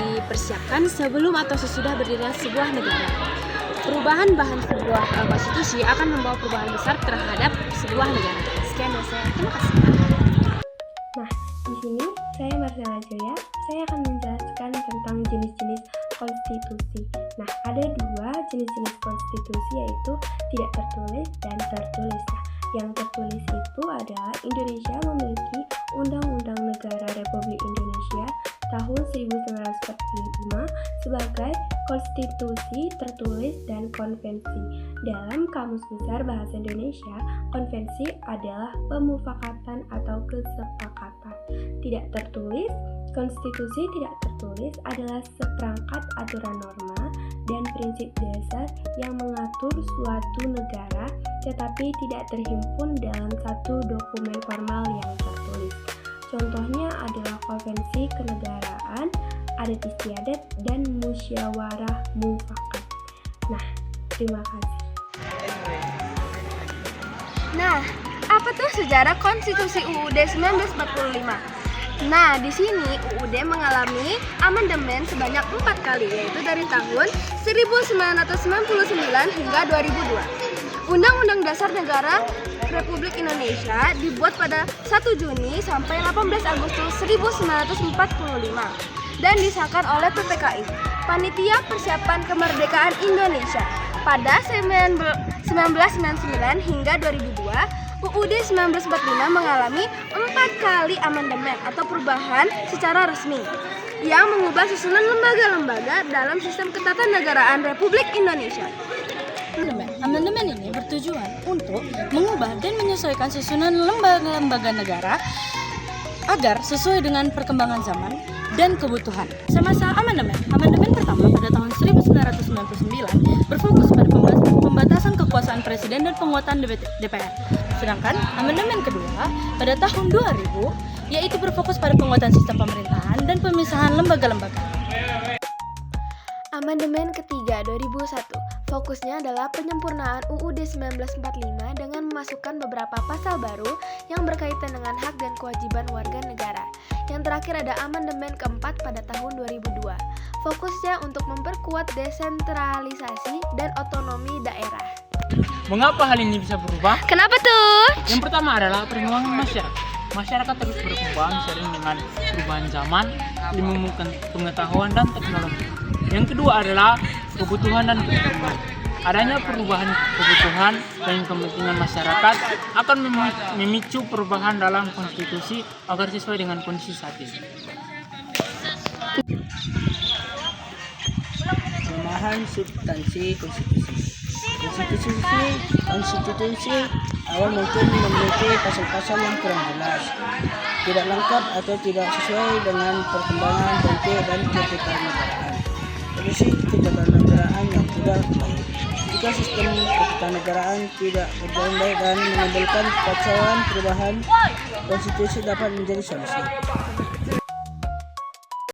dipersiapkan sebelum atau sesudah berdirinya sebuah negara. Perubahan bahan sebuah konstitusi akan membawa perubahan besar terhadap sebuah negara. Sekian dari saya. Terima kasih. Nah, di sini saya Marcella Joya. Saya akan menjelaskan tentang jenis-jenis konstitusi. Nah, ada dua jenis-jenis konstitusi, yaitu tidak tertulis dan tertulis. Nah, yang tertulis itu adalah Indonesia memiliki Undang-Undang Negara Republik Indonesia tahun 1945 sebagai konstitusi tertulis dan konvensi. Dalam Kamus Besar Bahasa Indonesia, konvensi adalah pemufakatan atau kesepakatan. Tidak tertulis, konstitusi tidak tertulis adalah seperangkat aturan norma dan prinsip dasar yang mengatur suatu negara tetapi tidak terhimpun dalam satu dokumen formal yang tertulis. Contohnya adalah konvensi kenegaraan, adat istiadat, dan musyawarah mufakat. Nah, terima kasih. Nah, apa tuh sejarah konstitusi UUD 1945? Nah, di sini UUD mengalami amandemen sebanyak 4 kali, yaitu dari tahun 1999 hingga 2002. Undang-Undang Dasar Negara Republik Indonesia dibuat pada 1 Juni sampai 18 Agustus 1945 dan disahkan oleh PPKI, Panitia Persiapan Kemerdekaan Indonesia. Pada 1999 hingga 2002, UUD 1945 mengalami 4 kali amandemen atau perubahan secara resmi yang mengubah susunan lembaga-lembaga dalam sistem ketatanegaraan Republik Indonesia. Amandemen ini bertujuan untuk mengubah dan menyesuaikan susunan lembaga-lembaga negara agar sesuai dengan perkembangan zaman dan kebutuhan. Semasa amandemen pertama pada tahun 1999 berfokus pada pembatasan kekuasaan presiden dan penguatan DPR. Sedangkan amandemen kedua pada tahun 2000 yaitu berfokus pada penguatan sistem pemerintahan dan pemisahan lembaga-lembaga. Amandemen ketiga 2001 fokusnya adalah penyempurnaan UUD 1945 dengan memasukkan beberapa pasal baru yang berkaitan dengan hak dan kewajiban warga negara. Yang terakhir ada amandemen keempat pada tahun 2002. Fokusnya untuk memperkuat desentralisasi dan otonomi daerah. Mengapa hal ini bisa berubah? Kenapa tuh? Yang pertama adalah perkembangan masyarakat. Masyarakat terus berkembang sering dengan perubahan zaman, ilmu pengetahuan dan teknologi. Yang kedua adalah kebutuhan dan kepentingan. Adanya perubahan kebutuhan dan kepentingan masyarakat akan memicu perubahan dalam konstitusi agar sesuai dengan kondisi saat ini. Pemahaman substansi konstitusi. Konstitusi awal mungkin memiliki pasal-pasal yang kurang jelas, tidak lengkap atau tidak sesuai dengan perkembangan politik dan ketatanegaraan. Kondisi ketatanegaraan yang tidak baik. Jika sistem ketatanegaraan tidak berjalan baik dan menimbulkan kekacauan, perubahan konstitusi dapat menjadi solusi.